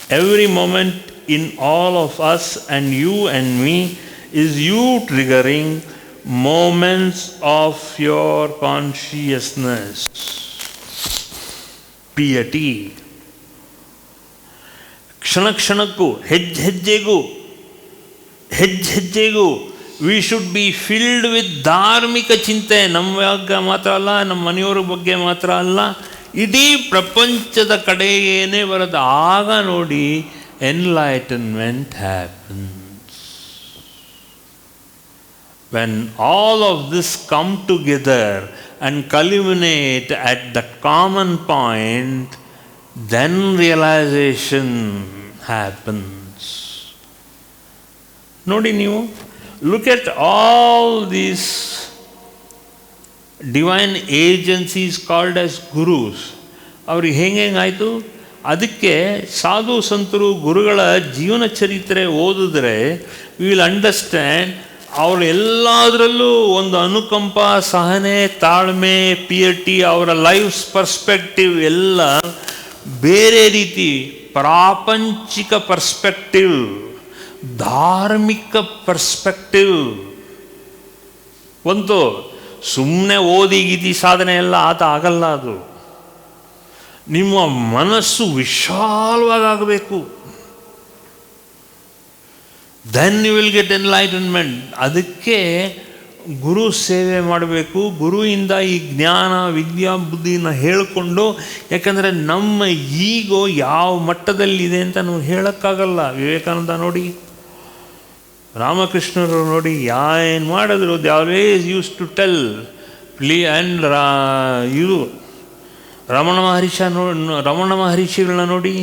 Every moment in all of us and you and me is you triggering moments of your consciousness. piety. ಕ್ಷಣ ಕ್ಷಣಕ್ಕೂ ಹೆಜ್ಜೆಗೂ we should be filled with ಧಾರ್ಮಿಕ ಚಿಂತೆ. ನಮ್ಮ ಬಗ್ಗೆ ಮಾತ್ರ ಅಲ್ಲ, ನಮ್ಮ ಮನೆಯವ್ರ ಬಗ್ಗೆ ಮಾತ್ರ ಅಲ್ಲ, ಇಡೀ ಪ್ರಪಂಚದ ಕಡೆಗೇನೆ ಬರೋದು. ಆಗ ನೋಡಿ enlightenment happens. When all of this come together and culminate at that common point, then realization happens. ನೋಡಿ ನೀವು, look at all these divine agencies called as gurus. ಅವ್ರಿಗೆ ಹೆಂಗಾಯಿತು? ಅದಕ್ಕೆ ಸಾಧು ಸಂತರು ಗುರುಗಳ ಜೀವನ ಚರಿತ್ರೆ ಓದಿದ್ರೆ ವಿ ವಿಲ್ ಅಂಡರ್ಸ್ಟ್ಯಾಂಡ್ ಅವರು ಎಲ್ಲದರಲ್ಲೂ ಒಂದು ಅನುಕಂಪ, ಸಹನೆ, ತಾಳ್ಮೆ, ಪಿಯಟಿ, ಅವರ ಲೈಫ್ ಪರ್ಸ್ಪೆಕ್ಟಿವ್ ಎಲ್ಲ ಬೇರೆ ರೀತಿ, ಪ್ರಾಪಂಚಿಕ ಪರ್ಸ್ಪೆಕ್ಟಿವ್, ಧಾರ್ಮಿಕ ಪರ್ಸ್ಪೆಕ್ಟಿವ್. ಒಂದು ಸುಮ್ಮನೆ ಓದಿ ಗೀತಿ ಸಾಧನೆ ಎಲ್ಲ ಆಗಲ್ಲ. ಅದು ನಿಮ್ಮ ಮನಸ್ಸು ವಿಶಾಲವಾಗಬೇಕು. Then you will get enlightenment. ಅದಕ್ಕೆ ಗುರು ಸೇವೆ ಮಾಡಬೇಕು. ಗುರುವಿಂದ ಈ ಜ್ಞಾನ, ವಿದ್ಯಾ, ಬುದ್ಧಿನ ಹೇಳಿಕೊಂಡು, ಯಾಕಂದರೆ ನಮ್ಮ ಈಗೋ ಯಾವ ಮಟ್ಟದಲ್ಲಿದೆ ಅಂತ ನಾವು ಹೇಳೋಕ್ಕಾಗಲ್ಲ. ವಿವೇಕಾನಂದ ನೋಡಿ, ರಾಮಕೃಷ್ಣರು ನೋಡಿ, ಏನು ಮಾಡಿದ್ರು, they always use to tell and ಇದು ರಮಣ ಮಹರ್ಷಿಗಳನ್ನ ನೋಡಿ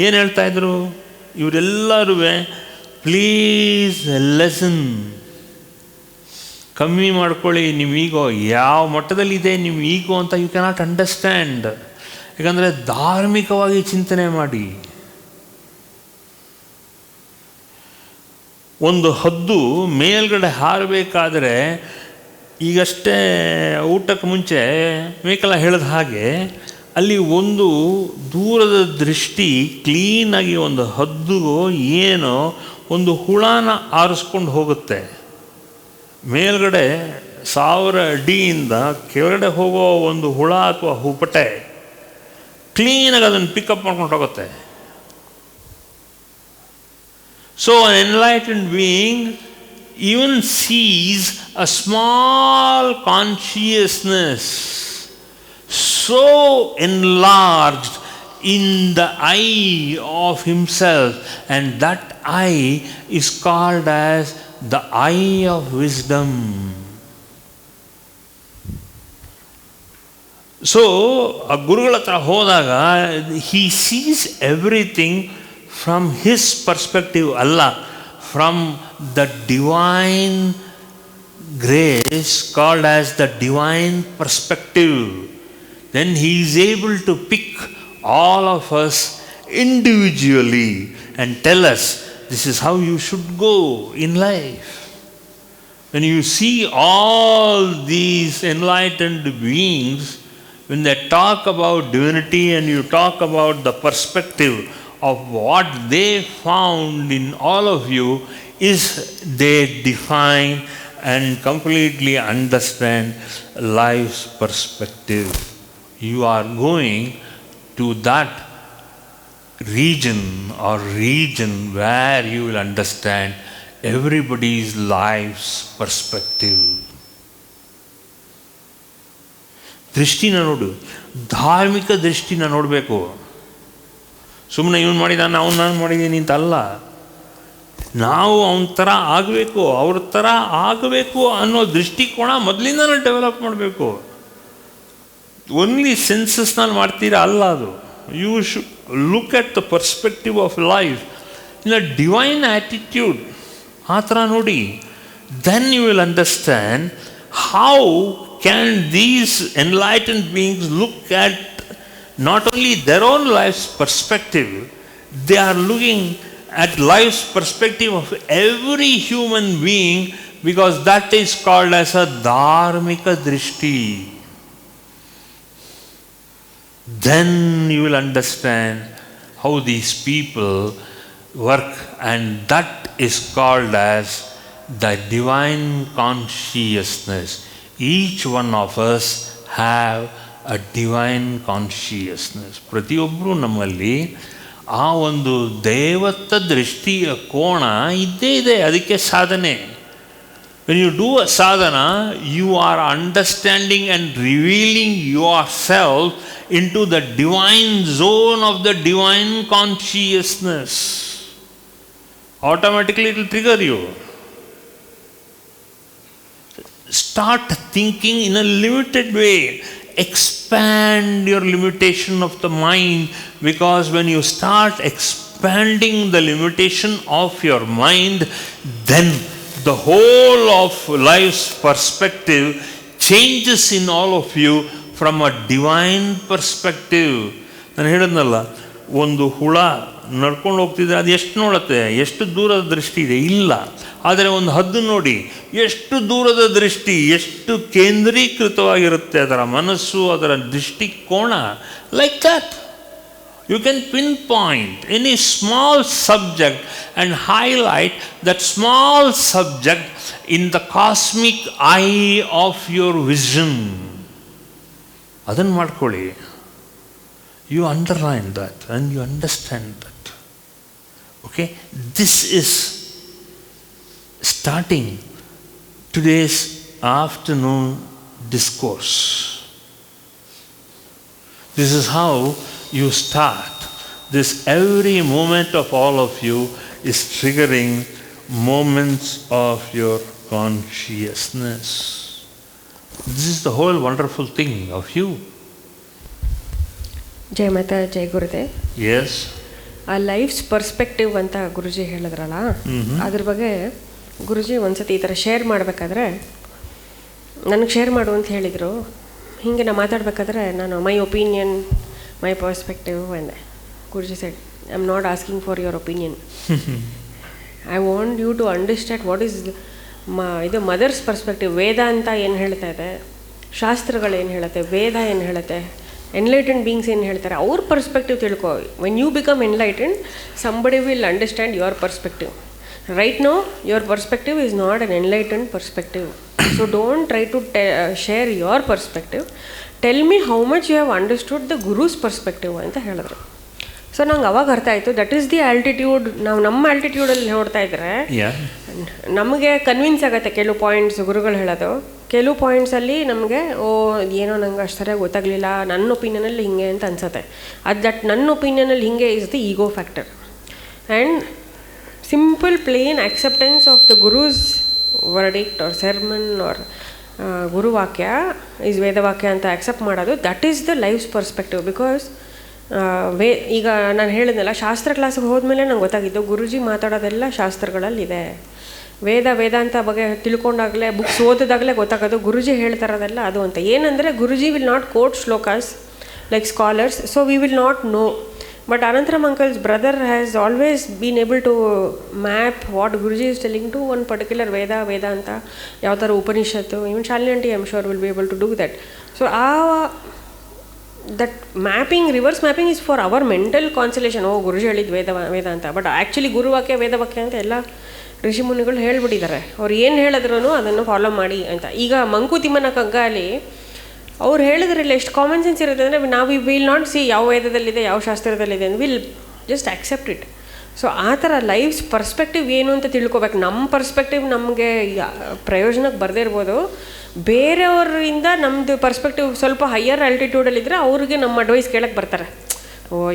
ಏನು ಹೇಳ್ತಾಯಿದ್ರು, ಇವರೆಲ್ಲರೂ ಪ್ಲೀಸ್ ಲೆಸನ್, ಕಮ್ಮಿ ಮಾಡ್ಕೊಳ್ಳಿ ನಿಮ್ಮ ಈಗೋ, ಯಾವ ಮಟ್ಟದಲ್ಲಿದೆ ನಿಮ್ಮ ಈಗೋ ಅಂತ ಯು ಕ್ಯಾನಾಟ್ ಅಂಡರ್ಸ್ಟ್ಯಾಂಡ್. ಯಾಕಂದರೆ ಧಾರ್ಮಿಕವಾಗಿ ಚಿಂತನೆ ಮಾಡಿ. ಒಂದು ಹದ್ದು ಮೇಲ್ಗಡೆ ಹಾರಬೇಕಾದ್ರೆ, ಈಗಷ್ಟೇ ಊಟಕ್ಕೆ ಮುಂಚೆ ಮೇಕೆಲ್ಲ ಹೇಳಿದ ಹಾಗೆ, ಅಲ್ಲಿ ಒಂದು ದೂರದ ದೃಷ್ಟಿ ಕ್ಲೀನಾಗಿ ಒಂದು ಹದ್ದುಗೋ ಏನೋ ಒಂದು ಹುಳನ ಆರಿಸ್ಕೊಂಡು ಹೋಗುತ್ತೆ. ಮೇಲ್ಗಡೆ 1000 ಅಡಿಯಿಂದ ಕೆಳಗಡೆ ಹೋಗೋ ಒಂದು ಹುಳ ಅಥವಾ ಹುಪಟೆ ಕ್ಲೀನಾಗಿ ಅದನ್ನು ಪಿಕಪ್ ಮಾಡ್ಕೊಂಡು ಹೋಗುತ್ತೆ. So an enlightened being even sees a small consciousness so enlarged in the eye of himself, and that eye is called as the eye of wisdom. So ಆ ಗುರುಗಳ ಹತ್ರ ಹೋದಾಗ he sees everything from his perspective, ಅಲ್ಲ, from the divine grace called as the divine perspective. Then he is able to pick all of us individually and tell us, this is how you should go in life. When you see all these enlightened beings, when they talk about divinity and you talk about the perspective of what they found in all of you, is they define and completely understand life's perspective. You are going to that region where you will understand everybody's life's perspective. ದೃಷ್ಟಿನ ನೋಡು, ಧಾರ್ಮಿಕ ದೃಷ್ಟಿನ ನೋಡಬೇಕು. ಸುಮ್ಮನೆ ಇವನು ಮಾಡಿದಾನೆ, ನಾನು ಮಾಡಿದ್ದೀನಿ ಅಂತಲ್ಲ. ನಾವು ಅವನ ಥರ ಆಗಬೇಕು, ಅವ್ರ ಥರ ಆಗಬೇಕು ಅನ್ನೋ ದೃಷ್ಟಿಕೋನ ಮೊದಲಿಂದನೂ ಡೆವಲಪ್ ಮಾಡಬೇಕು. ಓನ್ಲಿ ಸೆನ್ಸಸ್ನಲ್ಲಿ ಮಾಡ್ತೀರಾ ಅಲ್ಲ ಅದು. You should look at the perspective of life in a divine attitude. ಆ ಥರ ನೋಡಿ. Then you will understand how can these enlightened beings look at not only their own life's perspective, they are looking at life's perspective of every human being, because that is called as a dharmika drishti. Then you will understand how these people work, and that is called as the divine consciousness. Each one of us have a divine consciousness. ಪ್ರತಿಯೊಬ್ಬರೂ ನಮ್ಮಲ್ಲಿ ಆ ಒಂದು ದೈವತ್ವ ದೃಷ್ಟಿಯ ಕೋಣ ಇದ್ದೇ ಇದೆ. ಅದಕ್ಕೆ ಸಾಧನೆ. When you do a sadhana, you are understanding and revealing yourself into the divine zone of the divine consciousness. Automatically it will trigger you. Start thinking in a limited way. Expand your limitation of the mind, because when you start expanding the limitation of your mind, then the whole of life's perspective changes in all of you from a divine perspective. ನಾನು ಹೇಳಿದ್ನಲ್ಲ, ಒಂದು ಹುಳ ನಡ್ಕೊಂಡು ಹೋಗ್ತಿದ್ರೆ ಅದು ಎಷ್ಟು ನೋಡುತ್ತೆ, ಎಷ್ಟು ದೂರದ ದೃಷ್ಟಿ ಇದೆ? ಇಲ್ಲ. ಆದರೆ ಒಂದು ಹದ್ದು ನೋಡಿ, ಎಷ್ಟು ದೂರದ ದೃಷ್ಟಿ, ಎಷ್ಟು ಕೇಂದ್ರೀಕೃತವಾಗಿರುತ್ತೆ ಅದರ ಮನಸ್ಸು, ಅದರ ದೃಷ್ಟಿಕೋನ. Like that you can pinpoint any small subject and highlight that small subject in the cosmic eye of your vision. ಅದನ್ನು ಮಾಡ್ಕೊಳ್ಳಿ. You underline that and you understand that. Okay? This is starting today's afternoon discourse. This is how you start. This every moment of all of you is triggering moments of your consciousness. This is the whole wonderful thing of you. Jai Mata, Jai Gurudev. Yes. ಆ lives perspective ಅಂತ ಗುರುಜಿ ಹೇಳಿದ್ರಲ್ಲ, ಅದ್ರ ಬಗ್ಗೆ ಗುರುಜಿ ಒಂದ್ಸತಿ ಈ ಥರ share ಮಾಡಬೇಕಾದ್ರೆ ನನಗೆ ಶೇರ್ ಮಾಡು ಅಂತ ಹೇಳಿದರು. ಹೀಗೆ ನಾನು ಮಾತಾಡಬೇಕಾದ್ರೆ ನಾನು my opinion, my perspective, and Guruji said, I'm not asking for your opinion. I want you to understand what is ಇದು ಮದರ್ಸ್ ಪರ್ಸ್ಪೆಕ್ಟಿವ್. ವೇದ ಅಂತ ಏನು ಹೇಳ್ತಾ ಇದೆ, ಶಾಸ್ತ್ರಗಳು ಏನು ಹೇಳುತ್ತೆ, ವೇದ ಏನು ಹೇಳುತ್ತೆ, ಎನ್ಲೈಟೆಂಡ್ ಬೀಯಿಂಗ್ಸ್ ಏನು ಹೇಳ್ತಾರೆ, ಅವ್ರ ಪರ್ಸ್ಪೆಕ್ಟಿವ್ ತಿಳ್ಕೊ. When you become enlightened, somebody will understand your perspective. Right now, your perspective is not an enlightened perspective. So don't try to share your perspective. Tell me how much you have understood the Guru's perspective ಅಂತ ಹೇಳಿದ್ರು. So ನಂಗೆ ಅವಾಗ ಅರ್ಥ ಆಯಿತು, that is the altitude. ನಾವು ನಮ್ಮ ಆಲ್ಟಿಟ್ಯೂಡಲ್ಲಿ ನೋಡ್ತಾ ಇದ್ರೆ ನಮಗೆ ಕನ್ವಿನ್ಸ್ ಆಗುತ್ತೆ ಕೆಲವು ಪಾಯಿಂಟ್ಸ್ ಗುರುಗಳು ಹೇಳೋದು. ಕೆಲವು ಪಾಯಿಂಟ್ಸಲ್ಲಿ ನಮಗೆ ಏನೋ ನಂಗೆ ಅಷ್ಟು ಸರಿಯಾಗಿ ಗೊತ್ತಾಗಲಿಲ್ಲ, ನನ್ನ ಒಪಿನಿಯನಲ್ಲಿ ಹಿಂಗೆ ಅಂತ ಅನ್ಸುತ್ತೆ. ದಟ್ ನನ್ನ ಒಪಿನಿಯನಲ್ಲಿ ಹಿಂಗೆ is the ego factor. And simple plain acceptance of the guru's verdict or sermon or ಗುರುವಾಕ್ಯ ಈಸ್ ವೇದವಾಕ್ಯ ಅಂತ ಆಕ್ಸೆಪ್ಟ್ ಮಾಡೋದು, that is the life's perspective. Because ಈಗ ನಾನು ಹೇಳಿದ್ನಲ್ಲ, ಶಾಸ್ತ್ರ ಕ್ಲಾಸಿಗೆ ಹೋದ್ಮೇಲೆ ನಂಗೆ ಗೊತ್ತಾಗಿದ್ದು ಗುರುಜಿ ಮಾತಾಡೋದೆಲ್ಲ ಶಾಸ್ತ್ರಗಳಲ್ಲಿದೆ. ವೇದಾಂತ ಬಗ್ಗೆ ತಿಳ್ಕೊಂಡಾಗಲೇ, ಬುಕ್ಸ್ ಓದಿದಾಗಲೇ ಗೊತ್ತಾಗೋದು ಗುರುಜಿ ಹೇಳ್ತಾರೋದೆಲ್ಲ ಅದು ಅಂತ. ಏನಂದರೆ Guruji will not quote shlokas like scholars, so we will not know. But Anantaram uncle's brother has always been able to map what Guruji is telling to one particular Vedanta, Yavatara Upanishadu. Even Shalini aunty, I'm sure, will be able to do that. So that mapping, reverse mapping is for our mental consolation. Oh, Guruji ಹೇಳಿದ Vedanta. But actually ಗುರುವಾಕ್ಯ ವೇದವಾಕ್ಯ ಅಂತ ಎಲ್ಲ ಋಷಿ ಮುನಿಗಳು ಹೇಳ್ಬಿಟ್ಟಿದ್ದಾರೆ. ಅವ್ರು ಏನು ಹೇಳಿದ್ರು ಅದನ್ನು follow ಮಾಡಿ ಅಂತ. ಈಗ ಮಂಕುತಿಮ್ಮನ ಕಗ್ಗಾಲಿ ಅವ್ರು ಹೇಳಿದ್ರಲ್ಲ ಎಷ್ಟು ಕಾಮನ್ ಸೆನ್ಸ್ ಇರುತ್ತೆ ಅಂದರೆ, ನಾವು ವಿಲ್ ನಾಟ್ ಸಿ ಯಾವ ವೇದದಲ್ಲಿದೆ ಯಾವ ಶಾಸ್ತ್ರದಲ್ಲಿದೆ ಅಂತ, will just accept it. So ಆ ಥರ ಲೈಫ್ಸ್ ಪರ್ಸ್ಪೆಕ್ಟಿವ್ ಏನು ಅಂತ ತಿಳ್ಕೊಬೇಕು. ನಮ್ಮ ಪರ್ಸ್ಪೆಕ್ಟಿವ್ ನಮಗೆ ಪ್ರಯೋಜನಕ್ಕೆ ಬರದೇ ಇರ್ಬೋದು, ಬೇರೆಯವರಿಂದ ನಮ್ಮದು ಪರ್ಸ್ಪೆಕ್ಟಿವ್ ಸ್ವಲ್ಪ ಹೈಯರ್ ಆಲ್ಟಿಟ್ಯೂಡಲ್ಲಿದ್ದರೆ ಅವ್ರಿಗೆ ನಮ್ಮ ಅಡ್ವೈಸ್ ಕೇಳಕ್ಕೆ ಬರ್ತಾರೆ.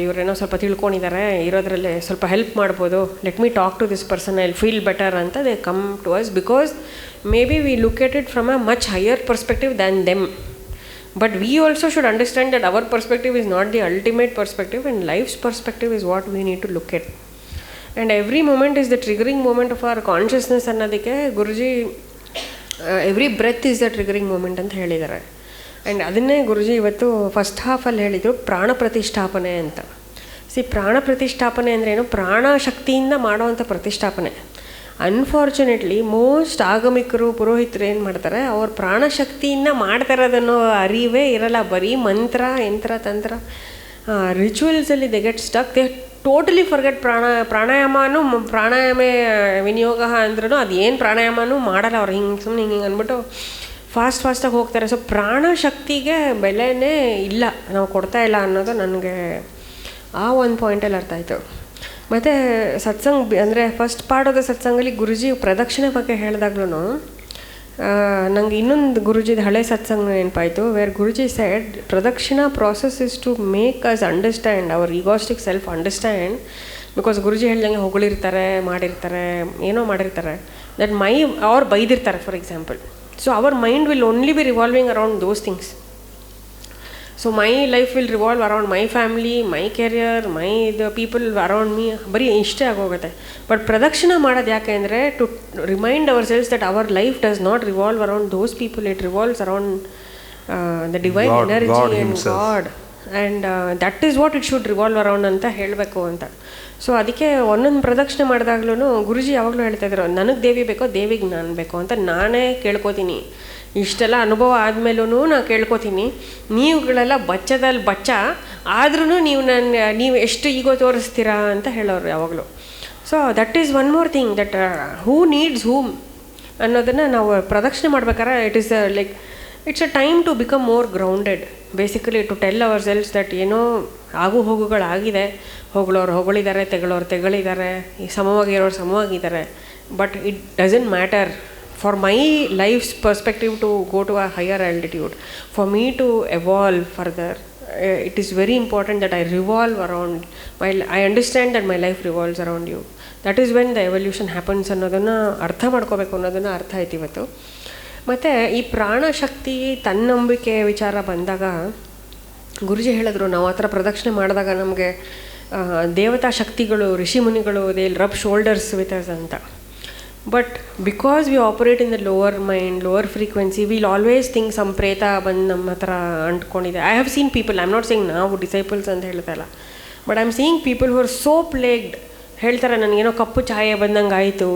ಇವರೇನೋ ಸ್ವಲ್ಪ ತಿಳ್ಕೊಂಡಿದ್ದಾರೆ, ಇರೋದ್ರಲ್ಲೇ ಸ್ವಲ್ಪ ಹೆಲ್ಪ್ ಮಾಡ್ಬೋದು, let me talk to this person, I feel better ಅಂತ they come to us, because maybe we look at it from a much higher perspective than them. But we also should understand that our perspective is not the ultimate perspective, and life's perspective is what we need to look at. And every moment is the triggering moment of our consciousness ಅನ್ನೋದಕ್ಕೆ Guruji every breath is the triggering moment ಅಂತ ಹೇಳಿದ್ದಾರೆ. And ಅದನ್ನೇ ಗುರುಜಿ ಇವತ್ತು first ಹಾಫಲ್ಲಿ ಹೇಳಿದರು, ಪ್ರಾಣ ಪ್ರತಿಷ್ಠಾಪನೆ ಅಂತ. ಪ್ರಾಣ ಪ್ರತಿಷ್ಠಾಪನೆ ಅಂದರೆ ಏನು? ಪ್ರಾಣ ಶಕ್ತಿಯಿಂದ ಮಾಡೋವಂಥ ಪ್ರತಿಷ್ಠಾಪನೆ. ಅನ್ಫಾರ್ಚುನೇಟ್ಲಿ ಮೋಸ್ಟ್ ಆಗಮಿಕರು, ಪುರೋಹಿತರು ಏನು ಮಾಡ್ತಾರೆ, ಅವ್ರ ಪ್ರಾಣಶಕ್ತಿಯಿಂದ ಮಾಡ್ತಾರದನ್ನೋ ಅರಿವೇ ಇರಲ್ಲ. ಬರೀ ಮಂತ್ರ, ಯಂತ್ರ, ತಂತ್ರ ರಿಚುವಲ್ಸಲ್ಲಿ they get stuck, they totally forget pranayama ವಿನಿಯೋಗ ಅಂದ್ರೂ ಅದು ಏನು ಪ್ರಾಣಾಯಾಮನೂ ಮಾಡಲ್ಲ ಅವ್ರು. ಸುಮ್ಮನೆ ಹಿಂಗೆ ಅಂದ್ಬಿಟ್ಟು ಫಾಸ್ಟಾಗಿ ಹೋಗ್ತಾರೆ. ಸೊ ಪ್ರಾಣಶಕ್ತಿಗೆ ಬೆಲೆನೇ ಇಲ್ಲ, ನಾವು ಕೊಡ್ತಾ ಇಲ್ಲ ಅನ್ನೋದು ನನಗೆ ಆ ಒಂದು ಪಾಯಿಂಟಲ್ಲಿ ಅರ್ಥ ಆಯಿತು. ಮತ್ತು ಸತ್ಸಂಗ್ ಅಂದರೆ ಫಸ್ಟ್ ಪಾರ್ಟ್ ಸತ್ಸಂಗಲ್ಲಿ ಗುರುಜಿ ಪ್ರದಕ್ಷಿಣೆ ಬಗ್ಗೆ ಹೇಳಿದಾಗ್ಲೂ ನನಗೆ ಇನ್ನೊಂದು ಗುರುಜಿದ ಹಳೆ ಸತ್ಸಂಗ ನೆನಪಾಯಿತು. Where Guruji said pradakshina process is to make us understand our egoistic self understand. Because Guruji ಹೇಳ್ದಂಗೆ ಹೊಗಳಿರ್ತಾರೆ, ಮಾಡಿರ್ತಾರೆ, ಏನೋ ಮಾಡಿರ್ತಾರೆ, ದಟ್ ಅವ್ರು ಬೈದಿರ್ತಾರೆ for example. So our mind will only be revolving around those things. So my life will revolve around my family, my career, the people around me, ಬರೀ ಇಷ್ಟೇ ಆಗೋಗುತ್ತೆ. ಬಟ್ ಪ್ರದಕ್ಷಿಣೆ ಮಾಡೋದು ಯಾಕೆ ಅಂದರೆ to remind ourselves that our life does not revolve around those people, it revolves around the divine energy and god, and that is what it should revolve around ಅಂತ ಹೇಳಬೇಕು ಅಂತ. ಸೊ ಅದಕ್ಕೆ ಒಂದೊಂದು ಪ್ರದಕ್ಷಿಣೆ ಮಾಡಿದಾಗ್ಲೂ ಗುರುಜಿ ಯಾವಾಗಲೂ ಹೇಳ್ತಾ ಇದ್ರು, ನನಗೆ ದೇವಿ ಬೇಕೋ ದೇವಿಗೆ ನಾನು ಬೇಕೋ ಅಂತ ನಾನೇ ಕೇಳ್ಕೊತೀನಿ. ಇಷ್ಟೆಲ್ಲ ಅನುಭವ ಆದಮೇಲೂ ನಾನು ಕೇಳ್ಕೊತೀನಿ, ನೀವುಗಳೆಲ್ಲ ಬಚ್ಚ ಆದ್ರೂ ನೀವು ಎಷ್ಟು ಈಗೋ ತೋರಿಸ್ತೀರಾ ಅಂತ ಹೇಳೋರು ಯಾವಾಗಲೂ. So that is one more thing, that who needs whom ಅನ್ನೋದನ್ನು ನಾವು ಪ್ರದಕ್ಷಿಣೆ ಮಾಡ್ಬೇಕಾದ್ರೆ it's a time to become more grounded, basically to tell ourselves that ಏನೋ ಆಗು ಹೋಗುಗಳಾಗಿದೆ, ಹೊಗಳಿದ್ದಾರೆ, ತೆಗಳಿದ್ದಾರೆ, ಸಮವಾಗಿರೋರು ಸಮವಾಗಿದ್ದಾರೆ, but it doesn't matter for my life's perspective to go to a higher altitude, for me to evolve further. It is very important that I revolve around, while I understand that my life revolves around you. That is when the evolution happens ಅನ್ನೋದನ್ನು ಅರ್ಥ ಮಾಡ್ಕೋಬೇಕು ಅನ್ನೋದನ್ನು ಅರ್ಥ ಆಯ್ತು ಇವತ್ತು. ಮತ್ತು ಈ ಪ್ರಾಣಶಕ್ತಿ ತನ್ನಂಬಿಕೆ ವಿಚಾರ ಬಂದಾಗ ಗುರುಜಿ ಹೇಳಿದ್ರು, ನಾವು ಆ ಥರ ಪ್ರದಕ್ಷಿಣೆ ಮಾಡಿದಾಗ ನಮಗೆ ದೇವತಾ ಶಕ್ತಿಗಳು, ಋಷಿ ಮುನಿಗಳು, they will rub shoulders with us ಅಂತ. But because we operate in the lower mind, lower frequency, we'll always think some preta ಬಂದು ನಮ್ಮ ಹತ್ರ ಅಂಟ್ಕೊಂಡಿದೆ. I have seen people, I'm not saying ನಾವು ಡಿಸೈಪಲ್ಸ್ ಅಂತ ಹೇಳ್ತಲ್ಲ, but I am seeing people who are so plagued. ಹೇಳ್ತಾರೆ ನನಗೇನೋ ಕಪ್ಪು ಛಾಯೆ ಬಂದಂಗೆ ಆಯಿತು,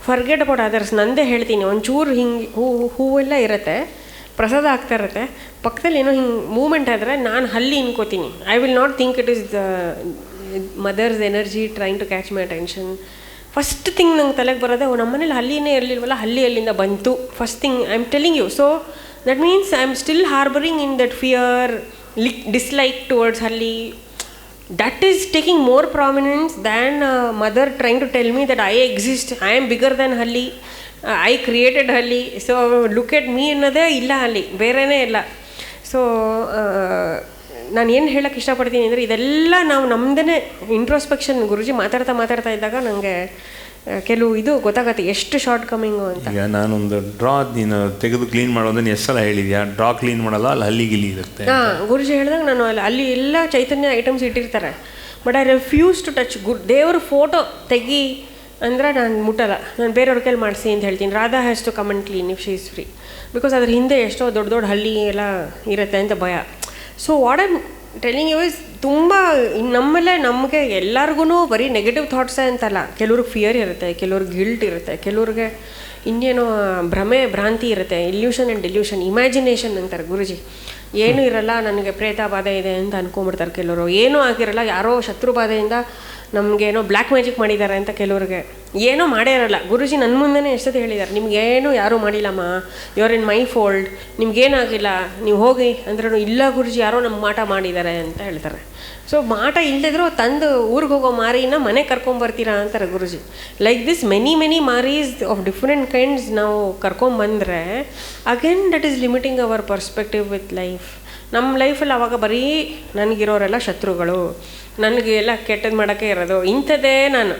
ಫರ್ಗೆಟ್ ಅಬೌಟ್ ಅದರ್ಸ್. ನಂದೇ ಹೇಳ್ತೀನಿ, ಒಂಚೂರು ಹಿಂಗೆ ಹೂವೆಲ್ಲ ಇರುತ್ತೆ, ಪ್ರಸಾದ ಆಗ್ತಾ ಇರುತ್ತೆ, ಪಕ್ಕದಲ್ಲಿ ಏನೋ ಹಿಂಗೆ ಮೂಮೆಂಟ್ ಆದರೆ ನಾನು ಹಲ್ಲಿ ಇನ್ಕೋತೀನಿ. I will not think it is the mother's energy trying to catch my attention. First thing ನಂಗೆ ತಲೆಗೆ ಬರೋದೆ, ನಮ್ಮ ಮನೇಲಿ ಹಲ್ಲಿನೇ ಇರಲಿಲ್ವಲ್ಲ, ಹಲ್ಲಿ ಅಲ್ಲಿಂದ ಬಂತು first thing. I am telling you. So that means I am still harbouring in that fear, dislike towards ಹಲ್ಲಿ. That is taking more prominence than mother trying to tell me that I exist, I am bigger than ಹಲ್ಲಿ, I created ಹಲ್ಲಿ, so look at me ಅನ್ನೋದೇ ಇಲ್ಲ, ಅಲ್ಲಿ ಬೇರೆಯೇ ಇಲ್ಲ. So ನಾನು ಏನು ಹೇಳೋಕ್ಕೆ ಇಷ್ಟಪಡ್ತೀನಿ ಅಂದರೆ, ಇದೆಲ್ಲ ನಾವು ನಮ್ಮದೇ ಇಂಟ್ರೋಸ್ಪೆಕ್ಷನ್. ಗುರುಜಿ ಮಾತಾಡ್ತಾ ಇದ್ದಾಗ ನನಗೆ ಕೆಲವು ಇದು ಗೊತ್ತಾಗತ್ತೆ ಎಷ್ಟು ಶಾರ್ಟ್ ಕಮಿಂಗು ಅಂತ. ಈಗ ನಾನೊಂದು ಡ್ರಾ ನೀನು ತೆಗೆದು ಕ್ಲೀನ್ ಮಾಡೋದನ್ನು ಎಷ್ಟು ಸಲ ಹೇಳಿದ್ಯಾ, ಡ್ರಾ ಕ್ಲೀನ್ ಮಾಡಲ್ಲ, ಅಲ್ಲಿ ಹಲ್ಲಿ ಗಿಲಿ ಇರುತ್ತೆ. ಗುರುಜಿ ಹೇಳಿದಾಗ ನಾನು ಅಲ್ಲಿ ಎಲ್ಲ ಚೈತನ್ಯ ಐಟಮ್ಸ್ ಇಟ್ಟಿರ್ತಾರೆ, but I refuse to touch. ದೇವ್ರ ಫೋಟೋ ತೆಗಿ ಅಂದರೆ ನಾನು ಮುಟ್ಟಲ್ಲ, ನಾನು ಬೇರೆಯವ್ರ ಕೈಲಿ ಮಾಡಿಸಿ ಅಂತ ಹೇಳ್ತೀನಿ. Radha has to come and clean if she is free, because ಅದ್ರ ಹಿಂದೆ ಎಷ್ಟೋ ದೊಡ್ಡ ಹಳ್ಳಿ ಎಲ್ಲ ಇರುತ್ತೆ ಅಂತ ಭಯ. So what I'm telling you is, ತುಂಬ ನಮ್ಮಲ್ಲೇ ನಮಗೆ ಎಲ್ಲರಿಗೂ ಬರೀ ನೆಗೆಟಿವ್ ಥಾಟ್ಸೇ ಅಂತಲ್ಲ, ಕೆಲವ್ರಿಗೆ ಫಿಯರ್ ಇರುತ್ತೆ, ಕೆಲವ್ರಿಗೆ ಗಿಲ್ಟ್ ಇರುತ್ತೆ, ಕೆಲವ್ರಿಗೆ ಇನ್ನೇನೋ ಭ್ರಾಂತಿ ಇರುತ್ತೆ, ಇಲ್ಯೂಷನ್ ಆ್ಯಂಡ್ ಡಿಲ್ಯೂಷನ್, ಇಮ್ಯಾಜಿನೇಷನ್ ಅಂತಾರೆ ಗುರುಜಿ. ಏನೂ ಇರಲ್ಲ, ನನಗೆ ಪ್ರೇತ ಬಾಧೆ ಇದೆ ಅಂತ ಅನ್ಕೊಂಬಿಡ್ತಾರೆ ಕೆಲವರು. ಏನೂ ಆಗಿರಲ್ಲ, ಯಾರೋ ಶತ್ರು ಬಾಧೆಯಿಂದ ನಮಗೇನೋ ಬ್ಲ್ಯಾಕ್ ಮ್ಯಾಜಿಕ್ ಮಾಡಿದ್ದಾರೆ ಅಂತ ಕೆಲವ್ರಿಗೆ. ಏನೋ ಮಾಡೇ ಇರಲ್ಲ. ಗುರುಜಿ ನನ್ನ ಮುಂದೆನೇ ಎಷ್ಟೊತ್ತು ಹೇಳಿದ್ದಾರೆ, ನಿಮ್ಗೇನು ಯಾರೂ ಮಾಡಿಲ್ಲಮ್ಮ, you are in my fold, ನಿಮ್ಗೇನಾಗಿಲ್ಲ, ನೀವು ಹೋಗಿ ಅಂದ್ರೂ ಇಲ್ಲ ಗುರುಜಿ ಯಾರೋ ನಮ್ಮ ಮಾಟ ಮಾಡಿದ್ದಾರೆ ಅಂತ ಹೇಳ್ತಾರೆ. ಸೊ ಮಾಟ ಇಲ್ಲದಿದ್ರು ತಂದು ಊರಿಗೆ ಹೋಗೋ ಮಾರಿನ ಮನೆ ಕರ್ಕೊಂಬರ್ತೀರಾ ಅಂತಾರೆ ಗುರುಜಿ. Like this many Maris of different kinds ನಾವು ಕರ್ಕೊಂಬಂದರೆ again that is limiting our perspective with life. ನಮ್ಮ ಲೈಫಲ್ಲಿ ಆವಾಗ ಬರೀ ನನಗಿರೋರೆಲ್ಲ ಶತ್ರುಗಳು, ನನಗೆ ಎಲ್ಲ ಕೆಟ್ಟದ್ದು ಮಾಡೋಕ್ಕೆ ಇರೋದು, ಇಂಥದ್ದೇ ನಾನು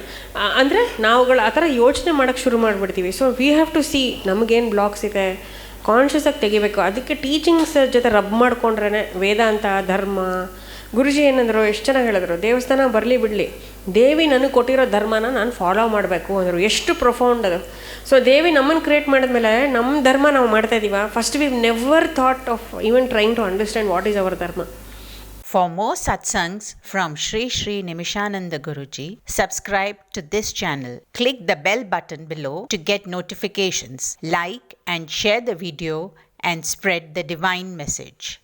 ಅಂದರೆ ನಾವುಗಳು ಆ ಥರ ಯೋಚನೆ ಮಾಡೋಕ್ಕೆ ಶುರು ಮಾಡಿಬಿಡ್ತೀವಿ. So we have to see ನಮಗೇನು ಬ್ಲಾಕ್ಸ್ ಇದೆ, ಕಾನ್ಷಿಯಸ್ಸಾಗಿ ತೆಗಿಬೇಕು. ಅದಕ್ಕೆ ಟೀಚಿಂಗ್ಸ್ ಜೊತೆ ರಬ್ ಮಾಡ್ಕೊಂಡ್ರೇ ವೇದಾಂತ, ಧರ್ಮ. ಗುರುಜಿ ಏನಂದರು, ಎಷ್ಟು ಚೆನ್ನಾಗಿ ಹೇಳಿದ್ರು, ದೇವಸ್ಥಾನ ಬರಲಿ ಬಿಡಲಿ, ದೇವಿ ನನಗೆ ಕೊಟ್ಟಿರೋ ಧರ್ಮನ ನಾನು ಫಾಲೋ ಮಾಡಬೇಕು ಅಂದರು. ಎಷ್ಟು ಪ್ರೊಫೌಂಡ್ ಅದು. ಸೊ ದೇವಿ ನಮ್ಮನ್ನು ಕ್ರಿಯೇಟ್ ಮಾಡಿದ್ಮೇಲೆ ನಮ್ಮ ಧರ್ಮ ನಾವು ಮಾಡ್ತಾ ಇದ್ದೀವ? First we never thought of even trying to understand what is our dharma. For more satsangs from Sri Sri Nimishananda Guruji, subscribe to this channel. Click the bell button below to get notifications. Like and share the video and spread the divine message.